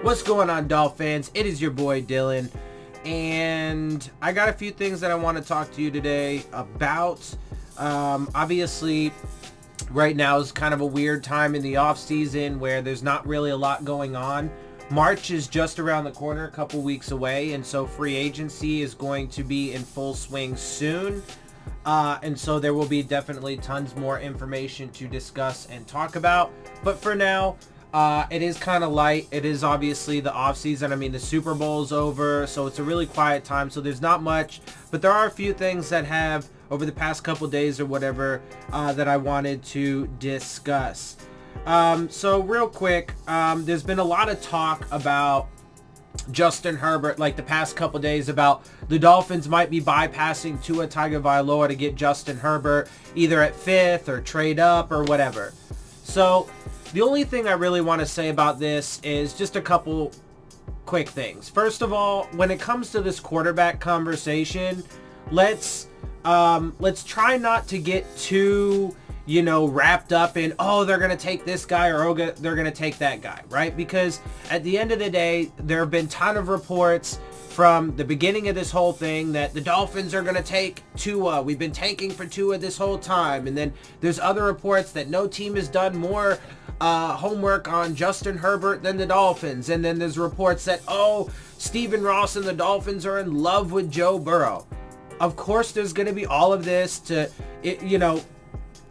What's going on, Dolphins? It is your boy Dillon, and I got a few things that I want to talk to you today about. Obviously, right now is kind of a weird time in the off season where there's not really a lot going on. March is just around the corner, a couple weeks away, and so free agency is going to be in full swing soon. And so there will be definitely tons more information to discuss and talk about. But for now, it is kind of light. It is obviously the off season. I mean, the Super Bowl's over, so it's a really quiet time. So there's not much, but there are a few things that have over the past couple days or whatever that I wanted to discuss. So real quick, there's been a lot of talk about Justin Herbert like the past couple days about the Dolphins might be bypassing Tua Tagovailoa to get Justin Herbert either at 5th or trade up or whatever. So the only thing I really want to say about this is just a couple quick things. First of all, when it comes to this quarterback conversation, let's try not to get too wrapped up in, oh, they're going to take this guy or oh, they're going to take that guy, right? Because at the end of the day, there have been a ton of reports from the beginning of this whole thing that the Dolphins are going to take Tua. We've been tanking for Tua this whole time. And then there's other reports that no team has done more homework on Justin Herbert than the Dolphins. And then there's reports that, oh, Stephen Ross and the Dolphins are in love with Joe Burrow. Of course, there's going to be all of this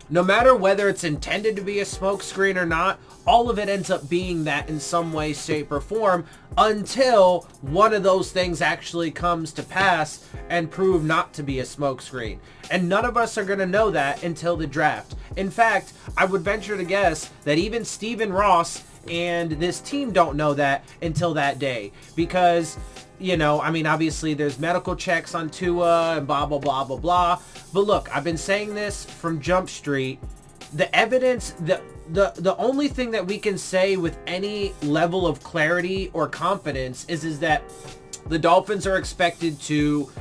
no matter whether it's intended to be a smokescreen or not, all of it ends up being that in some way, shape, or form until one of those things actually comes to pass and prove not to be a smokescreen. And none of us are going to know that until the draft. In fact, I would venture to guess that even Stephen Ross and this team don't know that until that day. Because obviously there's medical checks on Tua and blah, blah, blah, blah, blah. But look, I've been saying this from Jump Street. The evidence, the only thing that we can say with any level of clarity or confidence is that the Dolphins are expected to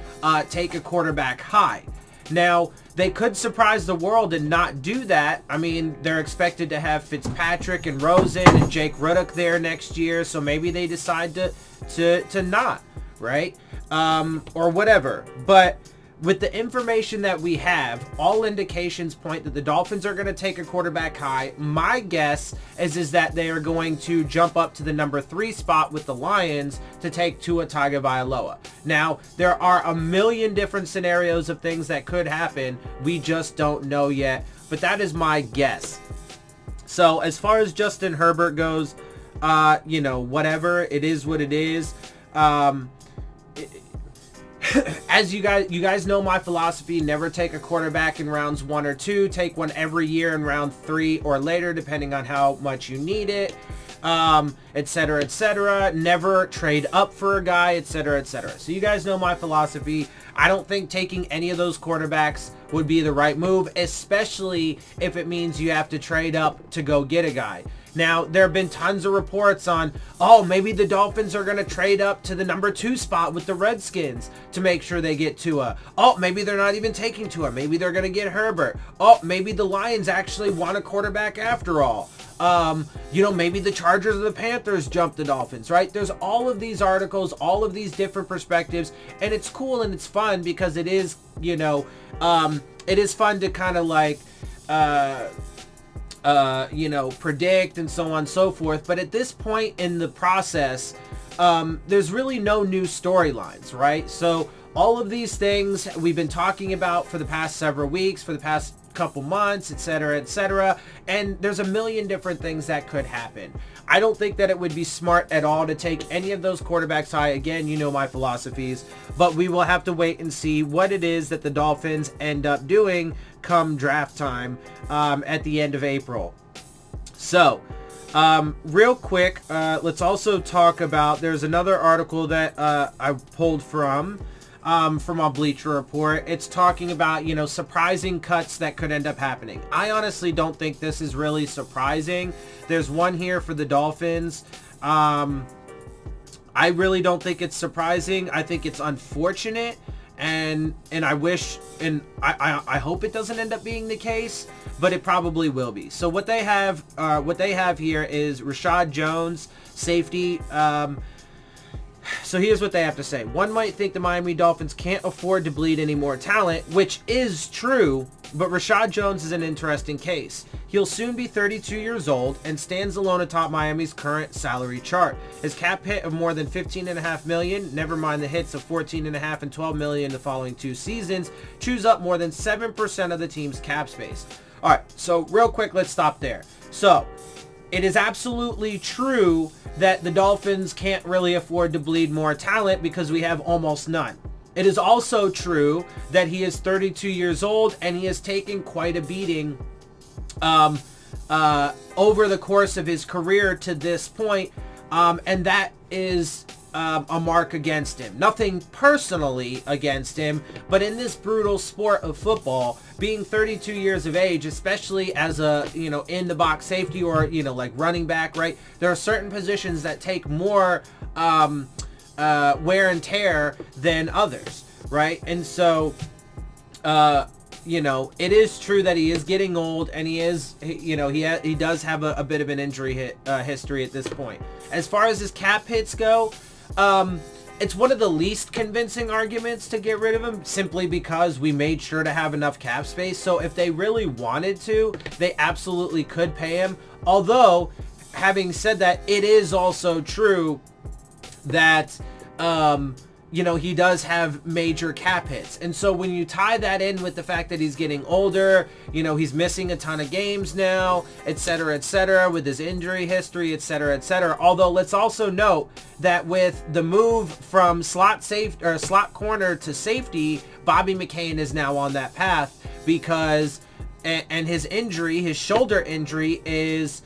take a quarterback high. Now, they could surprise the world and not do that. I mean, they're expected to have Fitzpatrick and Rosen and Jake Rudock there next year, so maybe they decide to not, right? Or whatever. But with the information that we have, all indications point that the Dolphins are going to take a quarterback high. My guess is that they are going to jump up to the number 3 spot with the Lions to take Tua Tagovailoa. Now, there are a million different scenarios of things that could happen. We just don't know yet, but that is my guess. So as far as Justin Herbert goes, whatever, it is what it is. As you guys know my philosophy, never take a quarterback in rounds 1 or 2. Take one every year in round 3 or later, depending on how much you need it, etc., etc. Never trade up for a guy, etc., etc. So you guys know my philosophy. I don't think taking any of those quarterbacks would be the right move, especially if it means you have to trade up to go get a guy. Now, there have been tons of reports on, oh, maybe the Dolphins are going to trade up to the number 2 spot with the Redskins to make sure they get Tua. Oh, maybe they're not even taking Tua. Maybe they're going to get Herbert. Oh, maybe the Lions actually want a quarterback after all. Maybe the Chargers or the Panthers jump the Dolphins, right? There's all of these articles, all of these different perspectives, and it's cool and it's fun because it is, it is fun to kind of like, predict and so on and so forth. But at this point in the process, there's really no new storylines, right? So all of these things we've been talking about for the past several weeks, for the past couple months, etc., etc., and there's a million different things that could happen. I don't think that it would be smart at all to take any of those quarterbacks high. Again, you know my philosophies, but we will have to wait and see what it is that the Dolphins end up doing come draft time at the end of April. So, real quick, let's also talk about, there's another article that I pulled from a Bleacher Report. It's talking about, surprising cuts that could end up happening. I honestly don't think this is really surprising. There's one here for the Dolphins. I really don't think it's surprising. I think it's unfortunate, and I wish and I hope it doesn't end up being the case, but it probably will be. So what they have here is Rashad Jones, safety. So here's what they have to say. One might think the Miami Dolphins can't afford to bleed any more talent, which is true, but Rashad Jones is an interesting case. He'll soon be 32 years old and stands alone atop Miami's current salary chart. His cap hit of more than $15.5 million, never mind the hits of $14.5 and $12 million the following 2 seasons, chews up more than 7% of the team's cap space. All right, so real quick, let's stop there. So it is absolutely true that the Dolphins can't really afford to bleed more talent because we have almost none. It is also true that he is 32 years old and he has taken quite a beating over the course of his career to this point, and that is a mark against him. Nothing personally against him, but in this brutal sport of football, being 32 years of age, especially as a, in the box safety or, like running back, right? There are certain positions that take more wear and tear than others, right? And so, it is true that he is getting old, and he does have a bit of an injury history at this point. As far as his cap hits go, it's one of the least convincing arguments to get rid of him, simply because we made sure to have enough cap space. So if they really wanted to, they absolutely could pay him. Although, having said that, it is also true that he does have major cap hits. And so when you tie that in with the fact that he's getting older, he's missing a ton of games now, et cetera, with his injury history, et cetera. Although let's also note that with the move from slot corner to safety, Bobby McCain is now on that path because, and his injury, his shoulder injury is,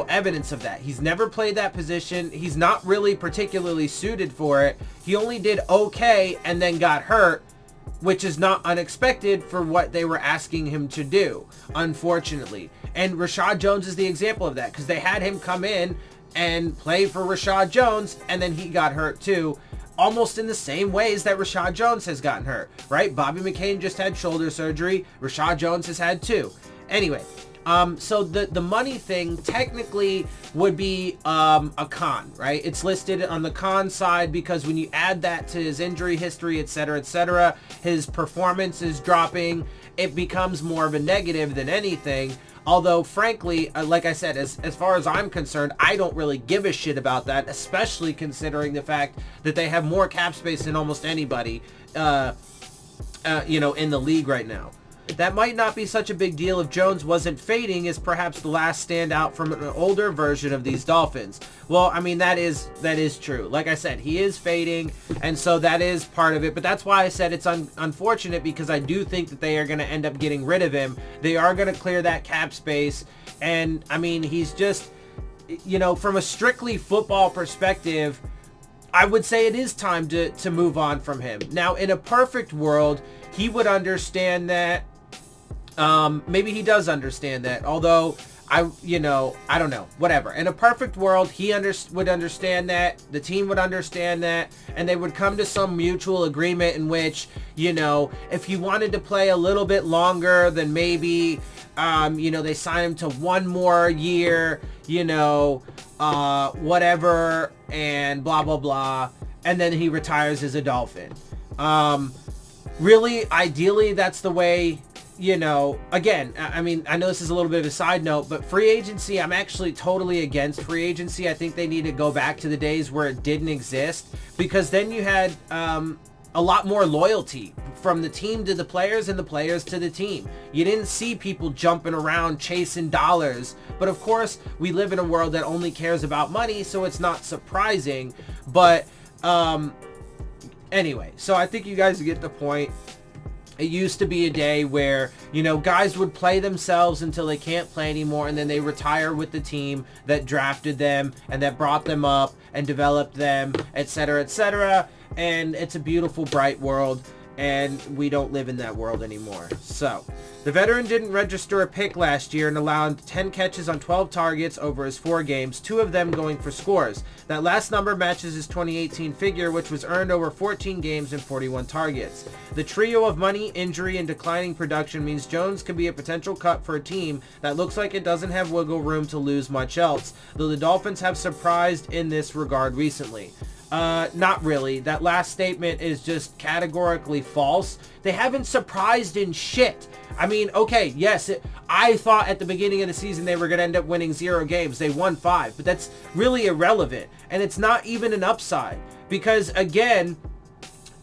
evidence of that. He's never played that position. He's not really particularly suited for it. He only did okay and then got hurt, which is not unexpected for what they were asking him to do, unfortunately. And Rashad Jones is the example of that, because they had him come in and play for Rashad Jones, and then he got hurt too, almost in the same ways that Rashad Jones has gotten hurt, right? Bobby McCain just had shoulder surgery. Rashad Jones has had 2. Anyway, so the money thing technically would be a con, right? It's listed on the con side because when you add that to his injury history, et cetera, his performance is dropping. It becomes more of a negative than anything. Although, frankly, like I said, as far as I'm concerned, I don't really give a shit about that, especially considering the fact that they have more cap space than almost anybody, in the league right now. That might not be such a big deal if Jones wasn't fading as perhaps the last standout from an older version of these Dolphins. Well, I mean, that is true. Like I said, he is fading, and so that is part of it. But that's why I said it's unfortunate, because I do think that they are going to end up getting rid of him. They are going to clear that cap space, and I mean, he's just, from a strictly football perspective, I would say it is time to move on from him. Now, in a perfect world, he would understand that. Maybe he does understand that, although I don't know, whatever. In a perfect world, he would understand that, the team would understand that, and they would come to some mutual agreement in which, if he wanted to play a little bit longer, then maybe, they sign him to 1 more year, whatever, and blah, blah, blah, and then he retires as a Dolphin. Really, ideally, that's the way. Again, I mean, I know this is a little bit of a side note, but free agency, I'm actually totally against free agency. I think they need to go back to the days where it didn't exist, because then you had a lot more loyalty from the team to the players and the players to the team. You didn't see people jumping around chasing dollars, but of course, we live in a world that only cares about money, so it's not surprising. But anyway, so I think you guys get the point. It used to be a day where, guys would play themselves until they can't play anymore, and then they retire with the team that drafted them and that brought them up and developed them, et cetera, et cetera. And it's a beautiful, bright world. and we don't live in that world anymore. So, the veteran didn't register a pick last year and allowed 10 catches on 12 targets over his 4 games, 2 of them going for scores. That last number matches his 2018 figure, which was earned over 14 games and 41 targets. The trio of money, injury, and declining production means Jones could be a potential cut for a team that looks like it doesn't have wiggle room to lose much else, though the Dolphins have surprised in this regard recently. Not really. That last statement is just categorically false. They haven't surprised in shit. I mean, okay, yes, I thought at the beginning of the season they were going to end up winning 0 games. They won 5, but that's really irrelevant. And it's not even an upside because, again,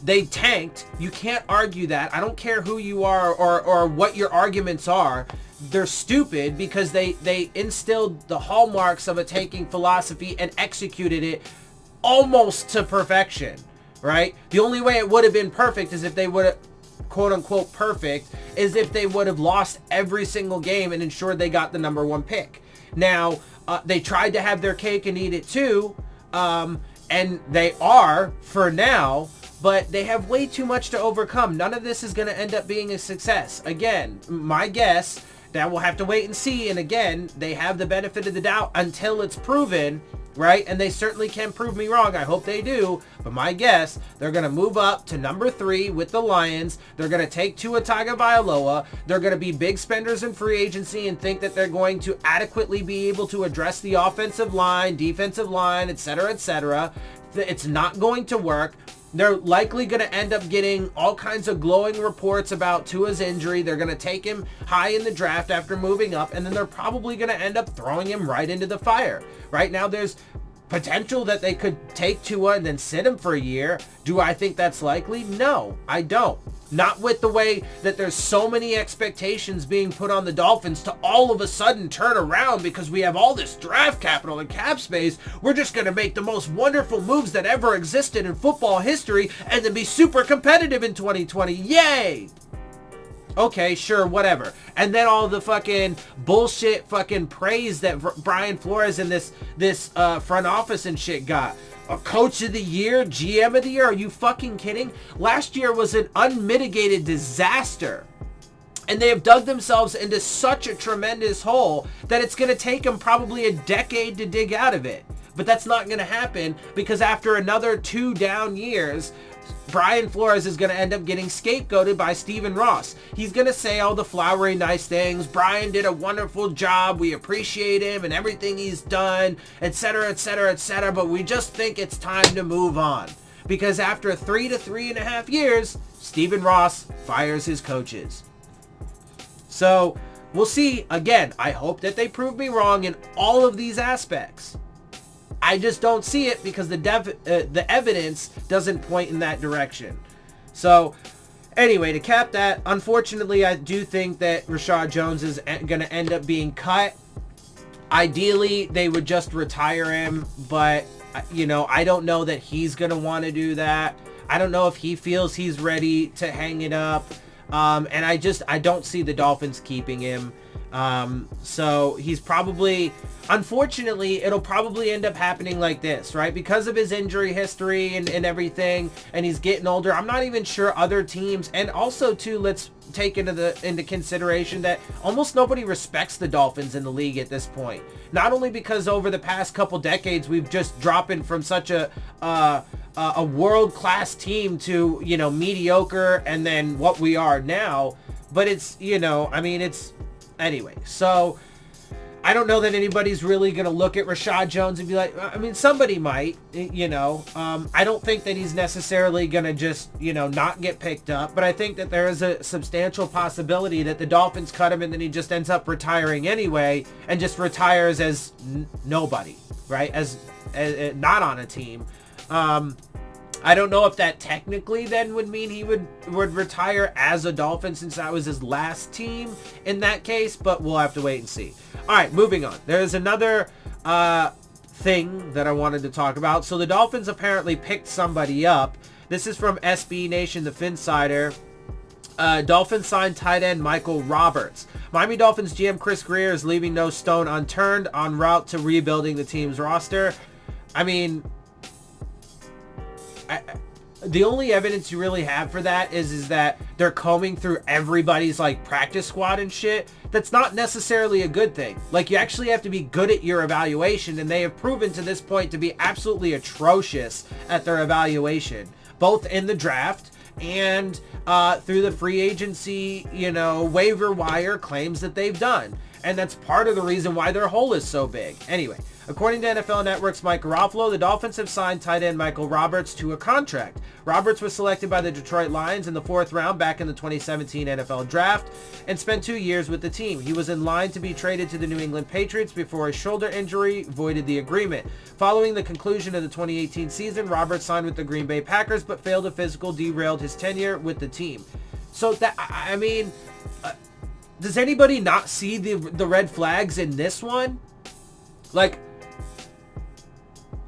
they tanked. You can't argue that. I don't care who you are or what your arguments are. They're stupid because they instilled the hallmarks of a tanking philosophy and executed it almost to perfection, right? The only way it would have been perfect is if they would have, quote unquote perfect, is if they would have lost every single game and ensured they got the number 1 pick. Now, they tried to have their cake and eat it too, and they are for now, but they have way too much to overcome. None of this is going to end up being a success. Again, my guess, that we'll have to wait and see, and again, they have the benefit of the doubt until it's proven, right? And they certainly can prove me wrong. I hope they do. But my guess, they're going to move up to number 3 with the Lions. They're going to take Tua Tagovailoa. They're going to be big spenders in free agency and think that they're going to adequately be able to address the offensive line, defensive line, etc., etc. It's not going to work. They're likely going to end up getting all kinds of glowing reports about Tua's injury. They're going to take him high in the draft after moving up, and then they're probably going to end up throwing him right into the fire. Right now, there's potential that they could take Tua and then sit him for a year. Do I think that's likely? No, I don't. Not with the way that there's so many expectations being put on the Dolphins to all of a sudden turn around because we have all this draft capital and cap space. We're just going to make the most wonderful moves that ever existed in football history and then be super competitive in 2020. Yay! Okay, sure, whatever. And then all the fucking bullshit fucking praise that Brian Flores and this front office and shit got. A coach of the year, GM of the year? Are you fucking kidding? Last year was an unmitigated disaster. And they have dug themselves into such a tremendous hole that it's going to take them probably a decade to dig out of it. But that's not going to happen because after another 2 down years, Brian Flores is going to end up getting scapegoated by Stephen Ross. He's going to say all the flowery nice things. Brian did a wonderful job. We appreciate him and everything he's done, etc., etc., etc. But we just think it's time to move on. Because after 3 to 3.5 years, Stephen Ross fires his coaches. So we'll see. Again, I hope that they prove me wrong in all of these aspects. I just don't see it because the evidence doesn't point in that direction. So, anyway, to cap that, unfortunately, I do think that Rashad Jones is going to end up being cut. Ideally, they would just retire him, but, you know, I don't know that he's going to want to do that. I don't know if he feels he's ready to hang it up. And I don't see the Dolphins keeping him. So he's probably, unfortunately, it'll probably end up happening like this, right? Because of his injury history and everything, and he's getting older. I'm not even sure other teams, and also too, let's take into consideration that almost nobody respects the Dolphins in the league at this point. Not only because over the past couple decades, we've just dropping from such a world-class team to, you know, mediocre and then what we are now, but it's, you know, I mean, it's, anyway, so I don't know that anybody's really going to look at Rashad Jones and be like, I mean, somebody might, you know. I don't think that he's necessarily going to just, you know, not get picked up, but I think that there is a substantial possibility that the Dolphins cut him and then he just ends up retiring anyway and just retires as nobody, right? As not on a team. I don't know if that technically then would mean he would retire as a Dolphin since that was his last team in that case, but we'll have to wait and see. All right, moving on. There's another thing that I wanted to talk about. So the Dolphins apparently picked somebody up. This is from SB Nation, the Phinsider. Dolphins signed tight end Michael Roberts. Miami Dolphins GM Chris Greer is leaving no stone unturned en route to rebuilding the team's roster. I mean, the only evidence you really have for that is that they're combing through everybody's like practice squad and shit. That's not necessarily a good thing. Like, you actually have to be good at your evaluation, and they have proven to this point to be absolutely atrocious at their evaluation, both in the draft and through the free agency, waiver wire claims that they've done. And that's part of the reason why their hole is so big. Anyway, according to NFL Network's Mike Garofalo, the Dolphins have signed tight end Michael Roberts to a contract. Roberts was selected by the Detroit Lions in the 4th round back in the 2017 NFL Draft and spent 2 years with the team. He was in line to be traded to the New England Patriots before a shoulder injury voided the agreement. Following the conclusion of the 2018 season, Roberts signed with the Green Bay Packers, but failed a physical derailed his tenure with the team. So that, I mean... does anybody not see the red flags in this one? Like,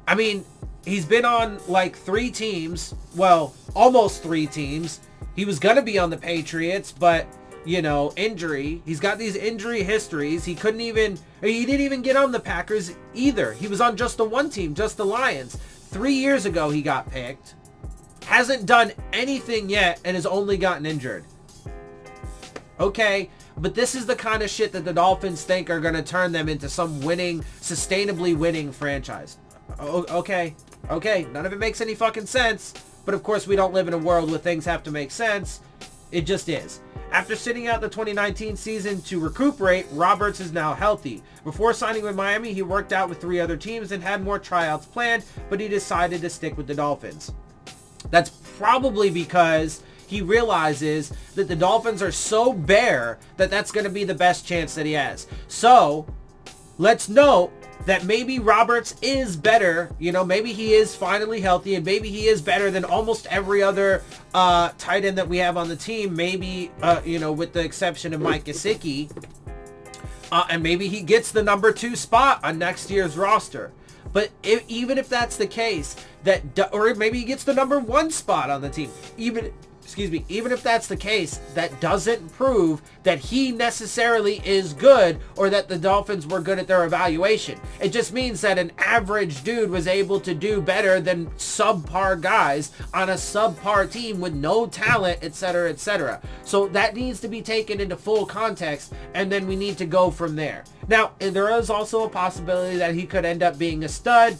I mean, he's been on like 3 teams. Well, almost 3 teams. He was going to be on the Patriots, but, injury. He's got these injury histories. He didn't even get on the Packers either. He was on just the one team, just the Lions. 3 years ago he got picked. Hasn't done anything yet and has only gotten injured. Okay. But this is the kind of shit that the Dolphins think are going to turn them into some sustainably winning franchise. Okay. None of it makes any fucking sense. But of course, we don't live in a world where things have to make sense. It just is. After sitting out the 2019 season to recuperate, Roberts is now healthy. Before signing with Miami, he worked out with 3 other teams and had more tryouts planned, but he decided to stick with the Dolphins. That's probably because he realizes that the Dolphins are so bare that that's going to be the best chance that he has. So, let's note that maybe Roberts is better. Maybe he is finally healthy, and maybe he is better than almost every other tight end that we have on the team. Maybe, with the exception of Mike Gesicki. And maybe he gets the number 2 spot on next year's roster. But even if that's the case, or maybe he gets the number 1 spot on the team. Even if that's the case, that doesn't prove that he necessarily is good or that the Dolphins were good at their evaluation. It just means that an average dude was able to do better than subpar guys on a subpar team with no talent, etc., etc. So that needs to be taken into full context, and then we need to go from there. Now, there is also a possibility that he could end up being a stud.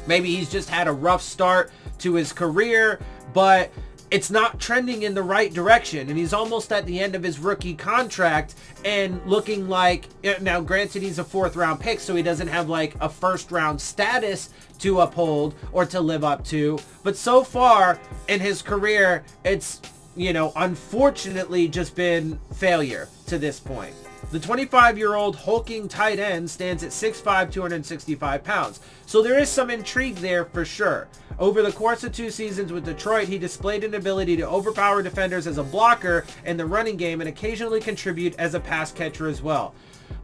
Maybe he's just had a rough start to his career, but it's not trending in the right direction, and he's almost at the end of his rookie contract and looking like, now granted he's a 4th round pick, so he doesn't have like a 1st round status to uphold or to live up to, but so far in his career, it's, unfortunately just been failure to this point. The 25-year-old hulking tight end stands at 6'5", 265 pounds. So there is some intrigue there for sure. Over the course of 2 seasons with Detroit, he displayed an ability to overpower defenders as a blocker in the running game and occasionally contribute as a pass catcher as well.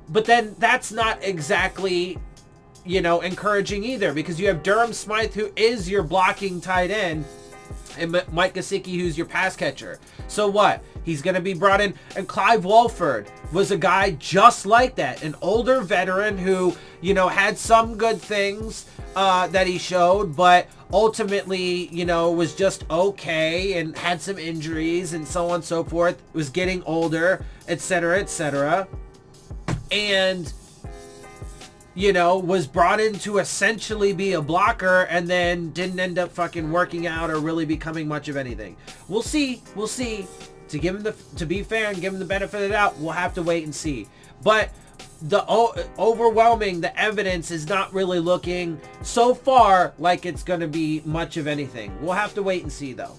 But then that's not exactly, encouraging either, because you have Durham Smythe, who is your blocking tight end, and Mike Gesicki, who's your pass catcher. So what? He's going to be brought in. And Clive Walford was a guy just like that. An older veteran who, had some good things that he showed, but ultimately, was just okay and had some injuries and so on and so forth. Was getting older, etc., etc. And was brought in to essentially be a blocker and then didn't end up fucking working out or really becoming much of anything. We'll see. To be fair and give him the benefit of the doubt, we'll have to wait and see. But the evidence is not really looking so far like it's going to be much of anything. We'll have to wait and see though.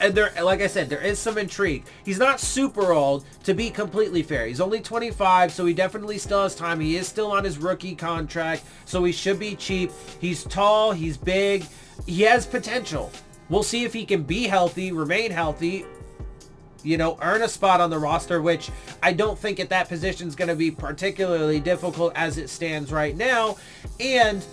And like I said, there is some intrigue. He's not super old, to be completely fair. He's only 25, so he definitely still has time. He is still on his rookie contract, so he should be cheap. He's tall, he's big, he has potential. We'll see if he can be healthy, remain healthy, earn a spot on the roster, which I don't think at that position is going to be particularly difficult as it stands right now. And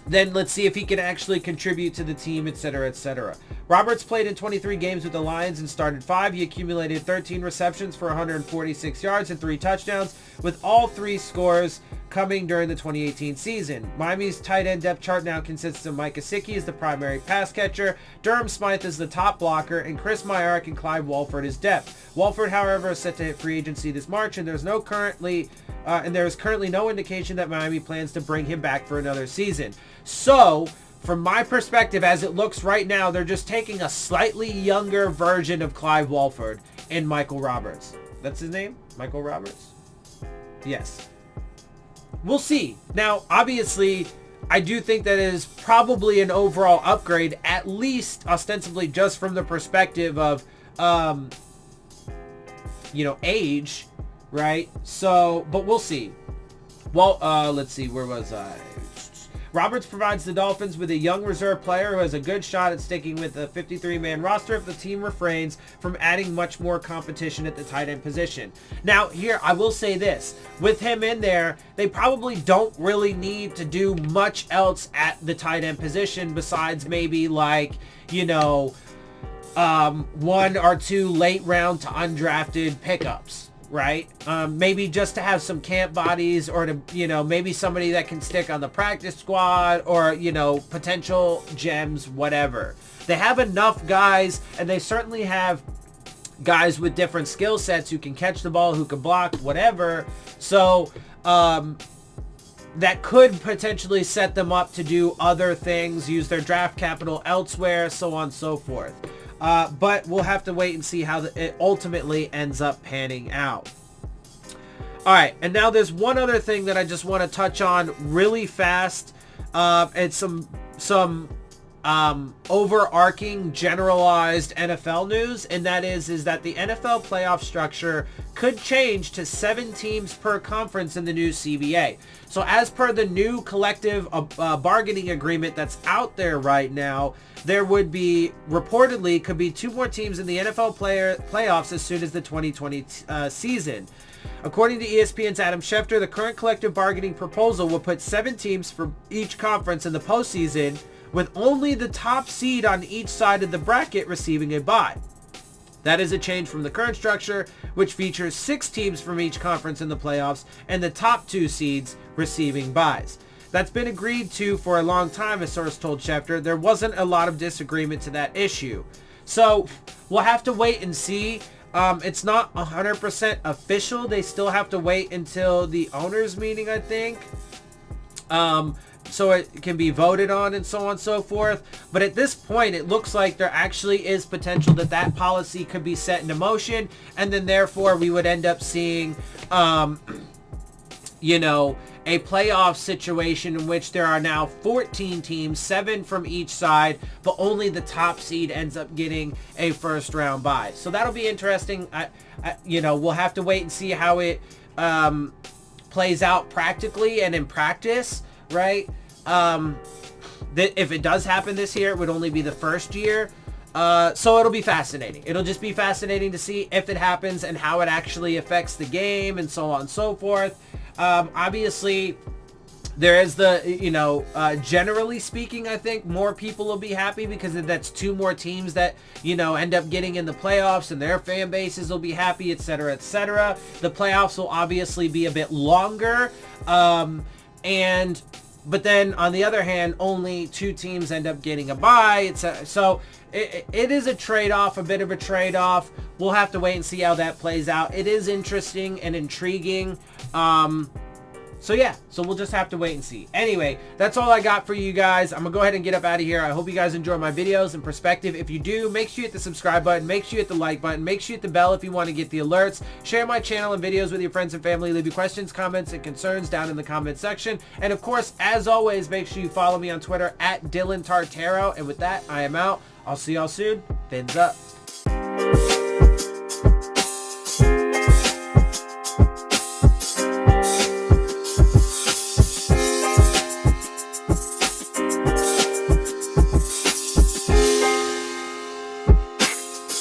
then let's see if he can actually contribute to the team, etc., etc. Roberts played in 23 games with the Lions and started 5. He accumulated 13 receptions for 146 yards and 3 touchdowns, with all 3 scores coming during the 2018 season. Miami's tight end depth chart now consists of Mike Gesicki as the primary pass catcher, Durham Smythe as the top blocker, and Chris Myarick and Clyde Walford as depth. Walford, however, is set to hit free agency this March, and there is currently no indication that Miami plans to bring him back for another season. So, from my perspective, as it looks right now, they're just taking a slightly younger version of Clyde Walford and Michael Roberts. That's his name? Michael Roberts? Yes. We'll see. Now, obviously, I do think that is probably an overall upgrade, at least ostensibly just from the perspective of, age, right? So, but we'll see. Well, let's see. Where was I? Roberts provides the Dolphins with a young reserve player who has a good shot at sticking with the 53-man roster if the team refrains from adding much more competition at the tight end position. Now, here, I will say this. With him in there, they probably don't really need to do much else at the tight end position besides maybe like, 1 or 2 late round to undrafted pickups. Right? Maybe just to have some camp bodies, or to, maybe somebody that can stick on the practice squad, or, potential gems, whatever. They have enough guys, and they certainly have guys with different skill sets who can catch the ball, who can block, whatever. So, that could potentially set them up to do other things, use their draft capital elsewhere, so on and so forth. But we'll have to wait and see how it ultimately ends up panning out. All right, and now there's one other thing that I just want to touch on really fast. It's some overarching generalized NFL news, and that is that the NFL playoff structure could change to 7 teams per conference in the new CBA. So as per the new collective bargaining agreement that's out there right now, there would be, reportedly, could be 2 more teams in the NFL playoffs as soon as the 2020 season. According to ESPN's Adam Schefter, the current collective bargaining proposal will put 7 teams for each conference in the postseason, with only the top seed on each side of the bracket receiving a bye. That is a change from the current structure, which features 6 teams from each conference in the playoffs and the top 2 seeds receiving byes. That's been agreed to for a long time, a source told Schefter. There wasn't a lot of disagreement to that issue. So we'll have to wait and see. It's not 100% official. They still have to wait until the owners' meeting, I think. So it can be voted on and so on and so forth. But at this point, it looks like there actually is potential that policy could be set into motion. And then therefore we would end up seeing, a playoff situation in which there are now 14 teams, 7 from each side, but only the top seed ends up getting a first round bye. So that'll be interesting. We'll have to wait and see how it plays out practically and in practice, right? If it does happen this year, it would only be the first year. So it'll be fascinating. It'll just be fascinating to see if it happens and how it actually affects the game and so on and so forth. Obviously, there is generally speaking, I think more people will be happy because that's 2 more teams that, end up getting in the playoffs, and their fan bases will be happy, etc., etc. The playoffs will obviously be a bit longer. But then on the other hand, only 2 teams end up getting a bye. So it is a trade-off, a bit of a trade-off. We'll have to wait and see how that plays out. It is interesting and intriguing. So we'll just have to wait and see. Anyway, that's all I got for you guys. I'm going to go ahead and get up out of here. I hope you guys enjoy my videos and perspective. If you do, make sure you hit the subscribe button. Make sure you hit the like button. Make sure you hit the bell if you want to get the alerts. Share my channel and videos with your friends and family. Leave your questions, comments, and concerns down in the comment section. And of course, as always, make sure you follow me on Twitter at Dillon Tartaro. And with that, I am out. I'll see y'all soon. Fins up.